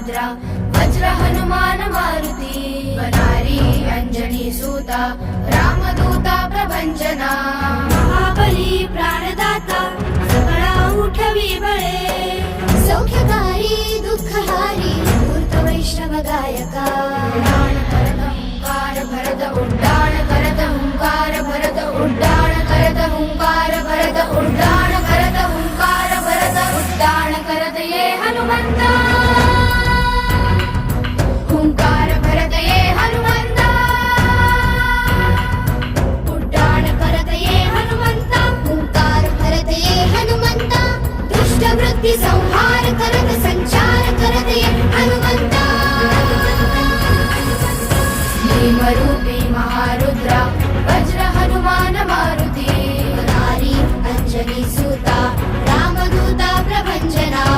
भद्रा वज्र हनुमान मारुती वनारी अंजनी सूता रामदूता प्रभंजना महाबली प्राणदाता सकळा उठवी बळे सौख्यकारी दुःखहारी मूर्त वैष्णव गायका उड्डाण करत हुंकार भरत उड्डाण करत हुंकार भरत उड्डाण करत हुंकार भरत उड्डाण करत ये हनुमंता हुंकार भरत ये हनुमंता उड्डाण करत ये हनुमंता हुंकार भरत ये हनुमंता दुष्ट वृत्ती संहार